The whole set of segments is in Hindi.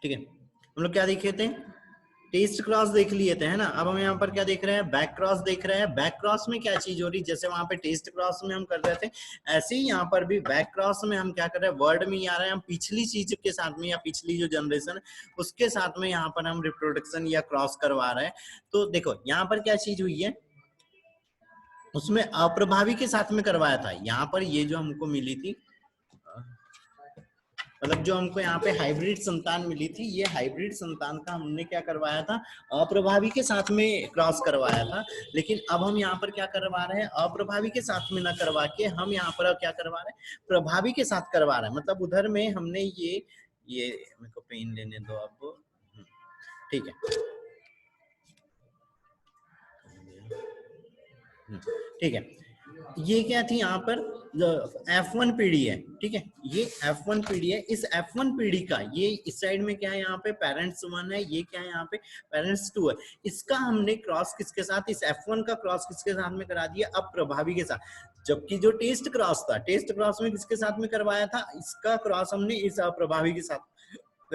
ठीक है, हम लोग क्या देखे थे, टेस्ट क्रॉस देख लिए थे, है ना। अब हम यहाँ पर क्या देख रहे हैं, बैक क्रॉस देख रहे हैं। बैक क्रॉस में क्या चीज हो रही है, जैसे वहां पे टेस्ट क्रॉस में हम कर रहे थे, ऐसे ही यहाँ पर भी बैक क्रॉस में हम क्या कर रहे हैं, वर्ड में ही आ रहे हैं, हम पिछली चीज के साथ में या पिछली जो जनरेशन है उसके साथ में यहाँ पर हम रिप्रोडक्शन या क्रॉस करवा रहे हैं। तो देखो यहाँ पर क्या चीज हुई है, उसमें अप्रभावी के साथ में करवाया था। यहाँ पर ये जो हमको मिली थी, मतलब जो हमको यहाँ पे हाइब्रिड संतान मिली थी, ये हाइब्रिड संतान का हमने क्या करवाया था, अप्रभावी के साथ में क्रॉस करवाया था। लेकिन अब हम यहाँ पर क्या करवा रहे हैं, अप्रभावी के साथ में ना करवा के हम यहाँ पर क्या करवा रहे हैं, प्रभावी के साथ करवा रहे हैं। मतलब उधर में हमने ये मेरे को पेन लेने दो अब, ठीक है, ठीक है। ये क्या थी यहाँ पर, F1 पीढ़ी है, ठीक है, ये F1 पीढ़ी है। इस F1 पीढ़ी का ये इस साइड में क्या है, यहाँ पे पेरेंट्स 1 है, ये क्या है यहाँ पे पेरेंट्स 2 है। इसका हमने क्रॉस किसके साथ, इस F1 का क्रॉस किसके साथ में करा दिया, अब प्रभावी के साथ। जबकि जो टेस्ट क्रॉस था, टेस्ट क्रॉस में किसके साथ में करवाया था, इसका क्रॉस हमने इस अप्रभावी के साथ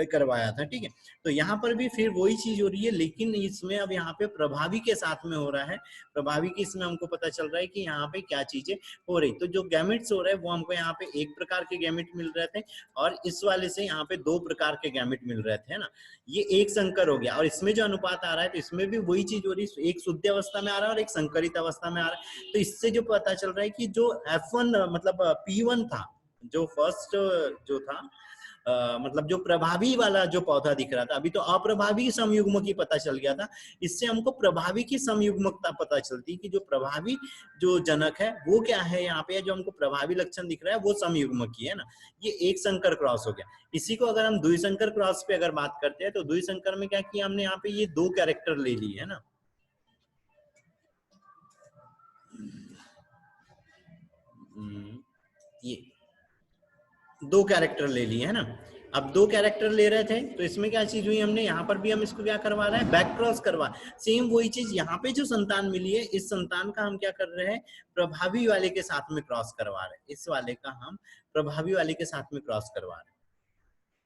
करवाया था, ठीक है। तो यहाँ पर भी फिर वही चीज हो रही है, लेकिन इसमें अब यहाँ पे प्रभावी के साथ में हो रहा है। प्रभावी की इसमें हमको पता चल रहा है कि यहाँ पे क्या चीजें हो रही। तो जो गैमेट्स हो रहे हैं वो हमको यहाँ पे एक प्रकार के गैमेट मिल रहे थे, और इस वाले से यहाँ पे दो प्रकार के गैमेट मिल रहे थे, है ना। ये एक संकर हो गया, और इसमें जो अनुपात आ रहा है तो इसमें भी वही चीज हो रही है, एक शुद्ध अवस्था में आ रहा है और एक संकरित अवस्था में आ रहा है। तो इससे जो पता चल रहा है कि जो F1 मतलब P1 था, जो फर्स्ट जो था, मतलब जो प्रभावी वाला जो पौधा दिख रहा था, अभी तो अप्रभावी समयुग्म की पता चल गया था, इससे हमको प्रभावी की समयुग्मकता पता चलती कि जो प्रभावी जो जनक है वो क्या है, यहाँ पे जो हमको प्रभावी लक्षण दिख रहा है वो समयुग्म की है ना। ये एक संकर क्रॉस हो गया। इसी को अगर हम द्विसंकर क्रॉस पे अगर बात करते हैं, तो द्विसंकर में क्या किया हमने, यहाँ पे ये दो कैरेक्टर ले लिए, है ना। ये दो कैरेक्टर ले लिए, है ना। अब दो कैरेक्टर ले रहे थे तो इसमें क्या चीज हुई, हमने यहाँ पर भी हम इसको क्या करवा रहे हैं, बैक क्रॉस करवा। सेम वही चीज यहाँ पे जो संतान मिली है, इस संतान का हम क्या कर रहे हैं, प्रभावी वाले के साथ में क्रॉस करवा रहे हैं। इस वाले का हम प्रभावी वाले के साथ में क्रॉस करवा रहे हैं,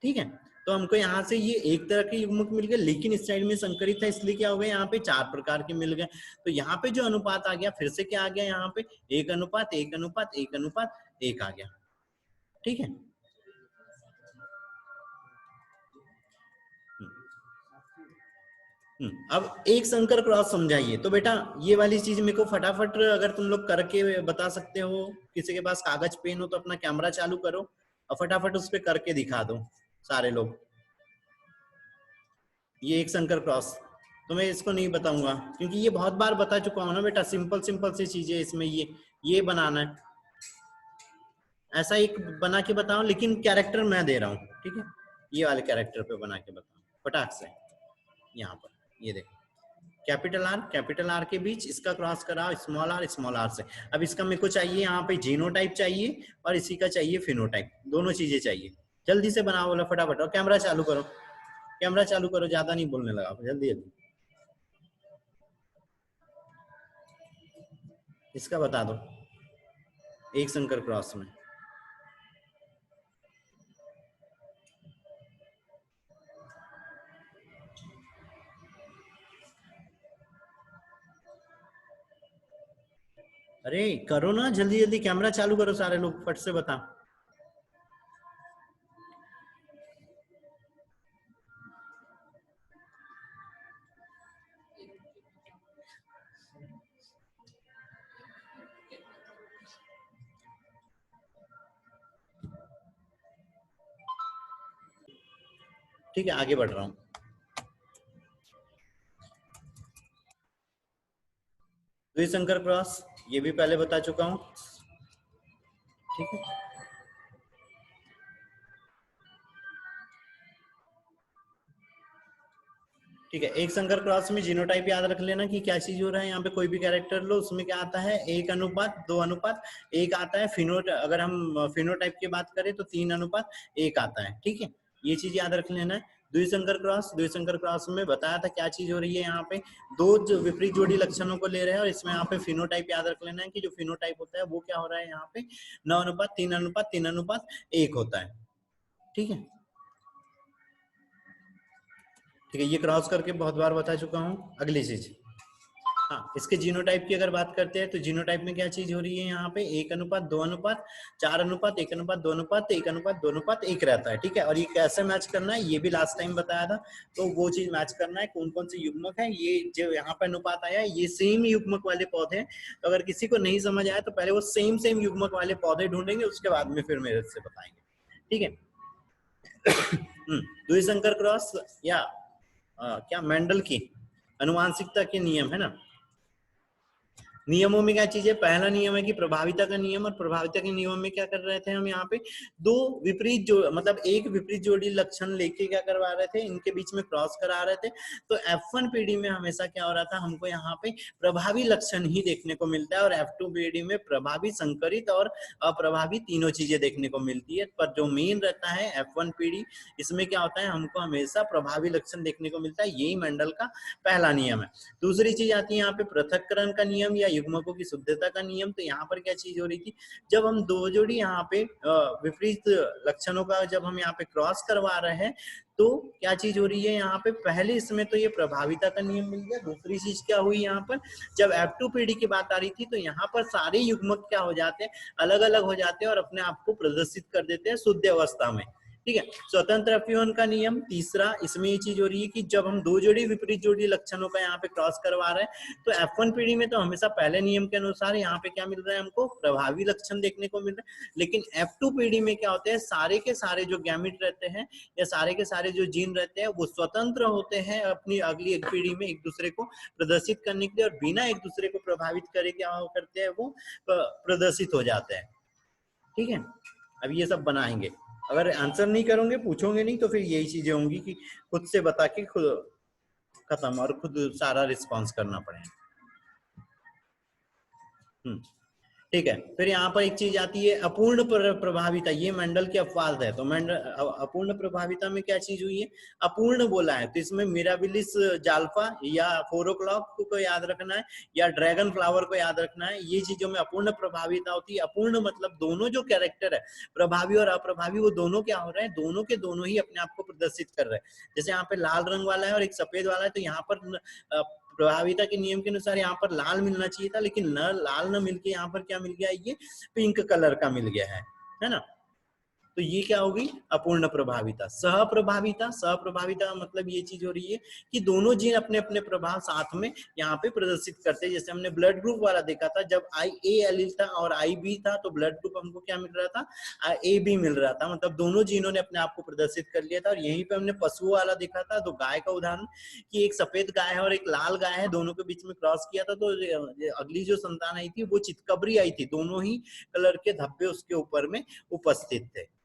ठीक है। तो हमको यहाँ से ये एक तरह के युग्मक मिल गए, लेकिन इस साइड में संकरित था, इसलिए क्या हो गया, यहाँ पे चार प्रकार के मिल गए। तो यहाँ पे जो अनुपात आ गया, फिर से क्या आ गया, यहाँ पे एक अनुपात एक अनुपात एक अनुपात एक आ गया, ठीक है। अब एक संकर क्रॉस समझाइए। तो बेटा ये वाली चीज मेरे को फटाफट अगर तुम लोग करके बता सकते हो, किसी के पास कागज पेन हो तो अपना कैमरा चालू करो और फटाफट उस पर करके दिखा दो सारे लोग। ये एक संकर क्रॉस तो मैं इसको नहीं बताऊंगा, क्योंकि ये बहुत बार बता चुका हूं ना बेटा। सिंपल सिंपल सी चीजें इसमें, ये बनाना है, ऐसा एक बना के बताओ, लेकिन कैरेक्टर मैं दे रहा हूँ, ठीक है। ये वाले कैरेक्टर पे बना के बताओ फटाक से। यहाँ पर ये देखो, कैपिटल आर के बीच इसका क्रॉस कराओ स्मॉल आर से। अब इसका मेरे को चाहिए यहाँ पे जीनोटाइप चाहिए और इसी का चाहिए फिनोटाइप, दोनों चीजें चाहिए। जल्दी से बनाओ बोला फटाफट, और कैमरा चालू करो, कैमरा चालू करो, ज्यादा नहीं बोलने लगा, जल्दी जल्दी इसका बता दो एक संकर क्रॉस में। अरे करो ना जल्दी जल्दी, कैमरा चालू करो सारे लोग, फट से बता। ठीक है आगे बढ़ रहा हूँ। द्विसंकर क्रॉस ये भी पहले बता चुका हूँ, ठीक है। ठीक है, एक संकर क्रॉस में जीनोटाइप याद रख लेना कि क्या चीज हो रहा है। यहाँ पे कोई भी कैरेक्टर लो, उसमें क्या आता है, एक अनुपात दो अनुपात एक आता है। अगर हम फिनोटाइप की बात करें तो 3 अनुपात 1 आता है, ठीक है। ये चीज याद रख लेना है। द्विसंकर क्रॉस में बताया था क्या चीज हो रही है, यहाँ पे दो जो विपरीत जोड़ी लक्षणों को ले रहे हैं, और इसमें यहाँ पे फिनोटाइप याद रख लेना है कि जो फिनोटाइप होता है वो क्या हो रहा है, यहाँ पे 9 अनुपात 3 अनुपात 3 अनुपात 1 होता है, ठीक है। ठीक है, ये क्रॉस करके बहुत बार बता चुका हूँ। अगली चीज, हाँ, इसके जीनोटाइप की अगर बात करते हैं तो जीनोटाइप में क्या चीज हो रही है यहाँ पे, 1:2:4:4:1:2:1 रहता है। ठीक है, और ये कैसे मैच करना है ये भी लास्ट टाइम बताया था, तो वो चीज मैच करना है। कौन कौन से युग्मक है, ये जो यहाँ पे अनुपात आया है ये सेम युग्मक वाले पौधे हैं। तो अगर किसी को नहीं समझ आया तो पहले वो सेम सेम युग्मक वाले पौधे ढूंढेंगे, उसके बाद में फिर मेरे से बताएंगे। ठीक है। द्विसंकर क्रॉस या क्या मेंडल की अनुवांशिकता के नियम है ना। नियमों में क्या चीज है, पहला नियम है कि प्रभाविता का नियम, और प्रभाविता के नियम में क्या कर रहे थे हम यहाँ पे, दो विपरीत जो मतलब एक विपरीत जोड़ी लक्षण लेके क्या करवा रहे थे, इनके बीच में क्रॉस करा रहे थे। तो F1 पीढ़ी में हमेशा क्या हो रहा था, हमको यहाँ पे प्रभावी लक्षण ही देखने को मिलता है, और F2 पीढ़ी में प्रभावी, संकरित और अप्रभावी तीनों चीजें देखने को मिलती है। पर जो मेन रहता है F1 पीढ़ी, इसमें क्या होता है, हमको हमेशा प्रभावी लक्षण देखने को मिलता है, यही मंडल का पहला नियम है। दूसरी चीज आती है यहाँ पे पृथक्करण का नियम या युग्मकों की शुद्धता का नियम। तो यहाँ पर क्या चीज हो रही थी, जब हम दो जोड़ी यहाँ पे विपरीत लक्षणों का जब हम यहाँ पे क्रॉस करवा रहे हैं, तो क्या चीज हो रही है यहाँ पे, पहले इसमें तो ये प्रभाविता का नियम मिल गया। दूसरी चीज क्या हुई यहाँ पर, जब F2 पीढ़ी की बात आ रही थी तो यहाँ पर सारे युग्मक क्या हो जाते हैं, अलग अलग हो जाते हैं और अपने आप को प्रदर्शित कर देते हैं शुद्ध अवस्था में। ठीक है, स्वतंत्र अपीवन का नियम तीसरा, इसमें ये चीज हो रही है कि जब हम दो जोड़ी विपरीत जोड़ी लक्षणों का यहाँ पे क्रॉस करवा रहे हैं, तो F1 पीढ़ी में तो हमेशा पहले नियम के अनुसार यहाँ पे क्या मिल रहा है, हमको प्रभावी लक्षण देखने को मिल रहा है। लेकिन F2 पीढ़ी में क्या होते हैं, सारे के सारे जो गैमेट रहते हैं या सारे के सारे जो जीन रहते हैं वो स्वतंत्र होते हैं अपनी अगली एक पीढ़ी में एक दूसरे को प्रदर्शित करने के लिए, और बिना एक दूसरे को प्रभावित करे क्या करते हैं, वो प्रदर्शित हो जाते हैं। ठीक है, अब ये सब बनाएंगे, अगर आंसर नहीं करोगे, पूछोगे नहीं, तो फिर यही चीजें होंगी कि खुद से बता के खुद खत्म और खुद सारा रिस्पॉन्स करना पड़ेगा। ठीक है, फिर यहाँ पर एक चीज आती है अपूर्ण प्रभाविता, ये मेंडल के अपवाद है। तो अपूर्ण प्रभाविता में क्या चीज हुई है, अपूर्ण बोला है, तो इसमें मिराबिलिस जाल्फा या 4 o'clock को याद रखना है, या ड्रैगन फ्लावर को याद रखना है। ये चीजों में अपूर्ण प्रभाविता होती है। अपूर्ण मतलब दोनों जो कैरेक्टर है, प्रभावी और अप्रभावी, वो दोनों क्या हो रहे हैं, दोनों के दोनों ही अपने आप को प्रदर्शित कर रहे हैं। जैसे यहाँ पे लाल रंग वाला है और एक सफेद वाला है, तो यहाँ पर प्रभाविता के नियम के अनुसार यहाँ पर लाल मिलना चाहिए था, लेकिन न लाल न मिलके यहाँ पर क्या मिल गया, ये पिंक कलर का मिल गया है ना। तो ये क्या होगी, अपूर्ण प्रभाविता। सहप्रभाविता, सहप्रभाविता मतलब ये चीज हो रही है कि दोनों जीन अपने अपने प्रभाव साथ में यहाँ पे प्रदर्शित करते हैं। जैसे हमने ब्लड ग्रुप वाला देखा था, जब IA एलील था और IB था, तो ब्लड ग्रुप हमको क्या मिल रहा था, AB मिल रहा था, मतलब दोनों जीनों ने अपने आप को प्रदर्शित कर लिया था। और यहीं पे हमने पशुओं वाला देखा था, तो गाय का उदाहरण कि एक सफेद गाय है और एक लाल गाय है, दोनों के बीच में क्रॉस किया था, तो अगली जो संतान आई थी वो चितकबरी आई थी, दोनों ही कलर के धब्बे उसके ऊपर में उपस्थित थे।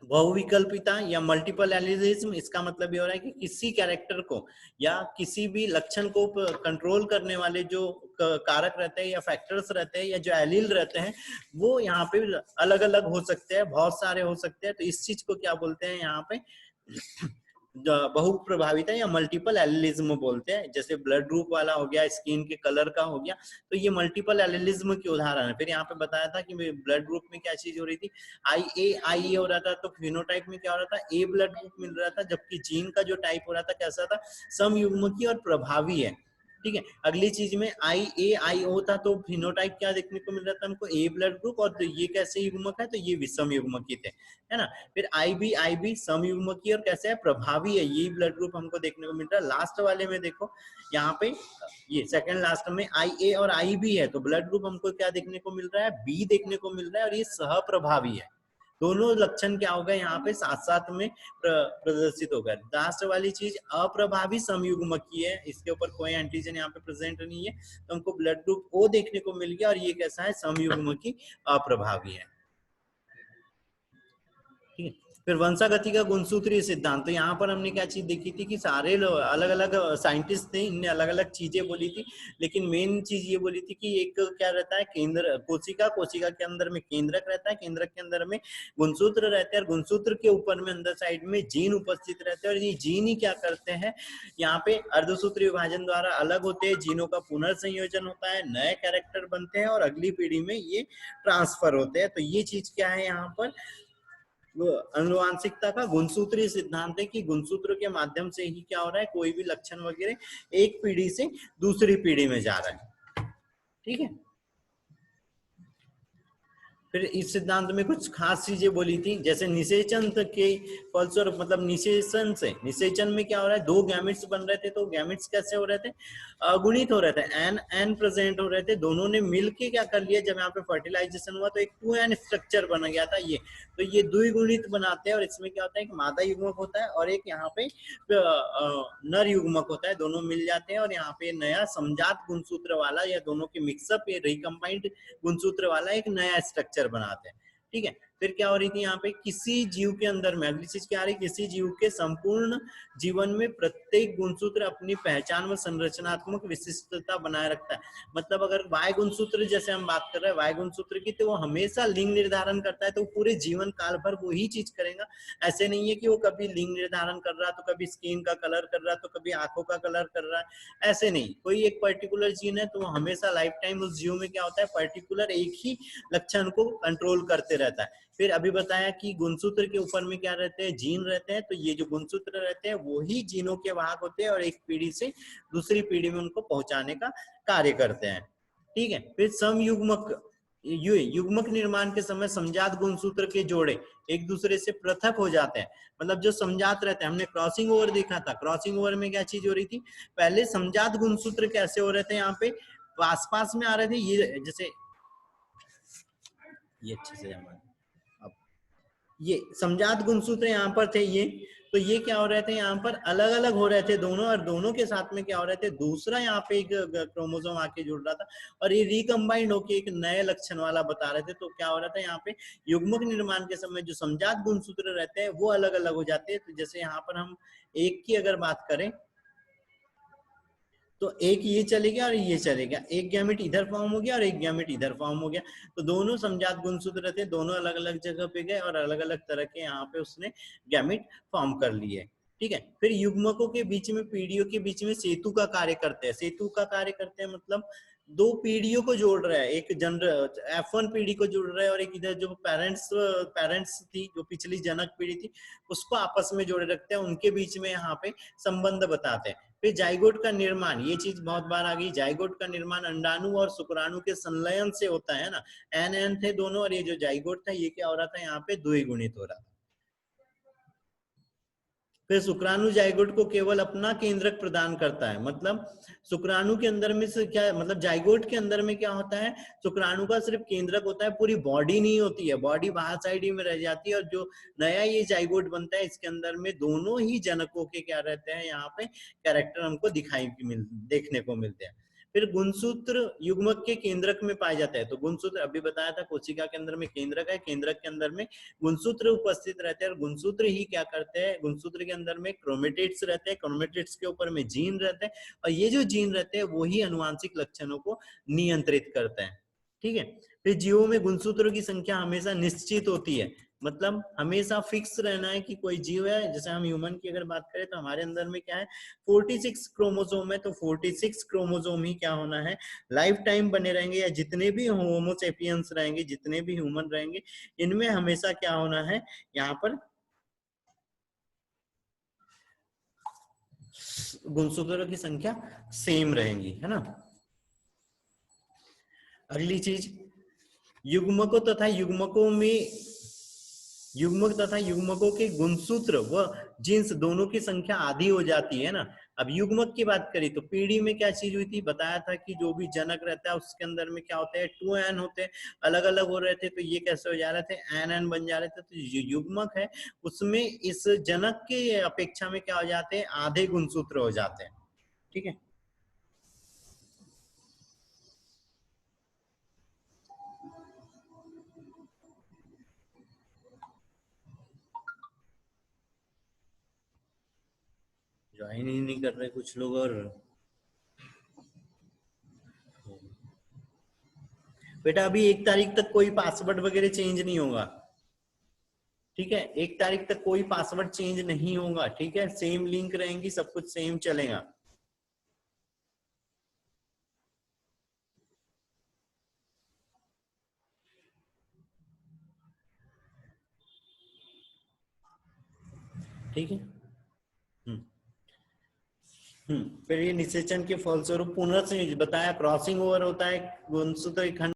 बहुविकल्पिता या मल्टीपल एलिज्म, इसका मतलब ये हो रहा है कि किसी कैरेक्टर को या किसी भी लक्षण को कंट्रोल करने वाले जो कारक रहते हैं या फैक्टर्स रहते हैं या जो एलील रहते हैं, वो यहाँ पे अलग अलग हो सकते हैं, बहुत सारे हो सकते हैं। तो इस चीज को क्या बोलते हैं यहाँ पे, बहुप्रभाविता या मल्टीपल एलिलिज्म बोलते हैं। जैसे ब्लड ग्रुप वाला हो गया, स्किन के कलर का हो गया, तो ये मल्टीपल एलिलिज्म के उदाहरण है। फिर यहाँ पे बताया था कि ब्लड ग्रुप में क्या चीज हो रही थी, IA हो रहा था, तो फिनोटाइप में क्या हो रहा था, A ब्लड ग्रुप मिल रहा था, जबकि जीन का जो टाइप हो रहा था कैसा था, समयुग्मकीय और प्रभावी है। ठीक है, अगली चीज में IAIO था, तो फिनोटाइप क्या देखने को मिल रहा था हमको, A ब्लड ग्रुप, और तो ये कैसे युग्मक है, तो ये विषम युग्मकीय थे, है ना। फिर IB समयुग्मकीय और कैसे है, प्रभावी है, ये ब्लड ग्रुप हमको देखने को मिल रहा है। लास्ट वाले में देखो यहाँ पे ये सेकंड लास्ट में IA और IB है, तो ब्लड ग्रुप हमको क्या देखने को मिल रहा है, B देखने को मिल रहा है, और ये सहप्रभावी है। दोनों लक्षण क्या हो गए यहाँ पे साथ साथ में प्रदर्शित हो गए। लास्ट वाली चीज अप्रभावी समयुग्मकीय है, इसके ऊपर कोई एंटीजन यहाँ पे प्रेजेंट नहीं है, तो हमको ब्लड ग्रुप O देखने को मिल गया, और ये कैसा है, समयुग्मकीय अप्रभावी है। ठीक है, फिर वंशागति का गुणसूत्रीय सिद्धांत, तो यहाँ पर हमने क्या चीज देखी थी कि सारे अलग अलग साइंटिस्ट थे, इनने अलग अलग चीजें बोली थी, लेकिन मेन चीज ये बोली थी कि एक क्या रहता है, केंद्र कोशिका, कोशिका के अंदर में केंद्रक रहता है, केंद्रक के अंदर में गुणसूत्र रहते हैं, और गुणसूत्र के ऊपर में अंदर साइड में जीन उपस्थित रहते हैं, और ये जीन ही क्या करते हैं, यहाँ पे अर्धसूत्री विभाजन द्वारा अलग होते हैं, जीनों का पुनर्संयोजन होता है, नए कैरेक्टर बनते हैं, और अगली पीढ़ी में ये ट्रांसफर होते हैं। तो ये चीज क्या है यहाँ पर, अनुवांशिकता का गुणसूत्रीय सिद्धांत है कि गुणसूत्र के माध्यम से ही क्या हो रहा है, कोई भी लक्षण वगैरह एक पीढ़ी से दूसरी पीढ़ी में जा रहा है। ठीक है, फिर इस सिद्धांत में कुछ खास चीजें बोली थी, जैसे निषेचन के फलस्वरूप, मतलब निषेचन से, निषेचन में क्या हो रहा है, दो गैमेट्स बन रहे थे, तो गैमेट्स कैसे हो रहे थे, अगुणित हो रहे थे, एन एन प्रेजेंट हो रहे थे, दोनों ने मिलके क्या कर लिया, जब यहाँ पे फर्टिलाइजेशन हुआ तो एक 2n स्ट्रक्चर बन गया था ये, तो ये द्विगुणित बनाते हैं, और इसमें क्या होता है कि मादा युग्मक होता है और एक यहाँ पे नर युग्मक होता है, दोनों मिल जाते हैं और यहाँ पे नया समजात गुणसूत्र वाला, या दोनों के मिक्सअप, ये रिकम्बाइंड गुणसूत्र वाला एक नया स्ट्रक्चर बनाते हैं। ठीक है, फिर क्या हो रही थी यहाँ पे, किसी जीव के अंदर में अगली चीज क्या आ रही, किसी जीव के संपूर्ण जीवन में प्रत्येक गुणसूत्र अपनी पहचान व संरचनात्मक विशिष्टता बनाए रखता है। मतलब अगर वाय गुणसूत्र जैसे हम बात कर रहे हैं वाय गुणसूत्र की, तो वो हमेशा लिंग निर्धारण करता है, तो पूरे जीवन काल भर वो ही चीज करेगा। ऐसे नहीं है कि वो कभी लिंग निर्धारण कर रहा तो कभी स्किन का कलर कर रहा तो कभी आंखों का कलर कर रहा है, ऐसे नहीं, कोई एक पर्टिकुलर जीन है तो वो हमेशा लाइफ टाइम उस जीव में क्या होता है, पर्टिकुलर एक ही लक्षण को कंट्रोल करते रहता है। फिर अभी बताया कि गुणसूत्र के ऊपर में क्या रहते हैं, जीन रहते हैं, तो ये जो गुणसूत्र रहते हैं वो ही जीनों के वाहक होते हैं और एक पीढ़ी से दूसरी पीढ़ी में उनको पहुंचाने का कार्य करते हैं। ठीक है, फिर समयुग्मक, युग्मक निर्माण के समय समजात गुणसूत्र के जोड़े एक दूसरे से पृथक हो जाते हैं। मतलब जो समजात रहते हैं, हमने क्रॉसिंग ओवर देखा था, क्रॉसिंग ओवर में क्या चीज हो रही थी, पहले समजात गुणसूत्र कैसे हो रहे थे, यहाँ पे पास पास में आ रहे थे, ये जैसे ये अच्छे से अब ये समजात गुणसूत्र यहाँ पर थे ये, तो ये क्या हो रहे थे, यहाँ पर अलग अलग हो रहे थे दोनों, और दोनों के साथ में क्या हो रहे थे, दूसरा यहाँ पे एक क्रोमोसोम आके जुड़ रहा था और ये रिकम्बाइंड होके एक नए लक्षण वाला बता रहे थे। तो क्या हो रहा था, यहाँ पे युग्मक निर्माण के समय जो समजात गुणसूत्र रहते हैं वो अलग अलग हो जाते हैं। तो जैसे यहाँ पर हम एक की अगर बात करें तो एक ये चलेगा और ये चलेगा, एक गैमेट इधर फॉर्म हो गया और एक गैमेट इधर फॉर्म हो गया, तो दोनों समजात गुणसूत्र रहते, दोनों अलग अलग जगह पे गए और अलग अलग तरह के यहाँ पे उसने गैमेट फॉर्म कर लिए। ठीक है, फिर युग्मकों के बीच में, पीढ़ियों के बीच में सेतु का कार्य करते हैं, सेतु का कार्य करते हैं मतलब दो पीढ़ियों को जोड़ रहा है, एक जनर F1 पीढ़ी को जोड़ रहा है और एक इधर जो पेरेंट्स पेरेंट्स थी, जो पिछली जनक पीढ़ी थी, उसको आपस में जोड़े रखते हैं, उनके बीच में यहाँ पे संबंध बताते हैं। फिर जाइगोट का निर्माण, ये चीज बहुत बार आ गई, जाइगोट का निर्माण अंडाणु और शुक्राणु के संलयन से होता है ना, एन एन थे दोनों, और ये जो जाइगोट था ये क्या हो रहा था, यहाँ पे द्विगुणित हो रहा था। फिर शुक्राणु जाइगोट को केवल अपना केंद्रक प्रदान करता है, मतलब शुक्राणु के अंदर में से क्या, मतलब जाइगोट के अंदर में क्या होता है, शुक्राणु का सिर्फ केंद्रक होता है, पूरी बॉडी नहीं होती है, बॉडी बाहर साइड ही में रह जाती है, और जो नया ये जाइगोट बनता है इसके अंदर में दोनों ही जनकों के क्या रहते हैं, यहाँ पे कैरेक्टर हमको देखने को मिलते हैं। फिर गुणसूत्र युग्मक के केंद्रक में पाए जाते हैं, तो गुणसूत्र अभी बताया था कोशिका के अंदर में केंद्रक है, केंद्रक के अंदर में गुणसूत्र उपस्थित रहते हैं, और गुणसूत्र ही क्या करते हैं, गुणसूत्र के अंदर में क्रोमेटिड्स रहते हैं, क्रोमेटिड्स के ऊपर में जीन रहते हैं, और ये जो जीन रहते हैं वो ही अनुवांशिक लक्षणों को नियंत्रित करते हैं। ठीक है, फिर जीवों में गुणसूत्रों की संख्या हमेशा निश्चित होती है, मतलब हमेशा फिक्स रहना है कि कोई जीव है, जैसे हम ह्यूमन की अगर बात करें तो हमारे अंदर में क्या है, 46 क्रोमोसोम है, तो 46 क्रोमोसोम ही क्या होना है, लाइफ टाइम बने रहेंगे, या जितने भी होमोसेपियंस रहेंगे, जितने भी ह्यूमन रहेंगे, इनमें हमेशा क्या होना है, यहाँ पर गुणसूत्रों की संख्या सेम रहेंगी, है ना। अगली चीज, युग्मकों तथा युग्मकों में, युग्मक तथा युग्मकों के गुणसूत्र व जीन्स दोनों की संख्या आधी हो जाती है ना। अब युग्मक की बात करी तो पीढ़ी में क्या चीज हुई थी, बताया था कि जो भी जनक रहता है उसके अंदर में क्या होते हैं, 2n होते हैं, अलग अलग हो रहे थे, तो ये कैसे हो जा रहे थे, एन बन जा रहे थे। तो जो युग्मक है उसमें इस जनक के अपेक्षा में क्या हो जाते हैं, आधे गुणसूत्र हो जाते हैं। ठीक है, ज्वाइन ही नहीं कर रहे कुछ लोग, और बेटा अभी 1 तारीख तक कोई पासवर्ड वगैरह चेंज नहीं होगा। ठीक है, 1 तारीख तक कोई पासवर्ड चेंज नहीं होगा, ठीक है, सेम लिंक रहेंगी, सब कुछ सेम चलेगा। ठीक है। फिर ये निषेचन के फलस्वरूप पुनर्संयोजन बताया, क्रॉसिंग ओवर होता है गुणसूत्र खंड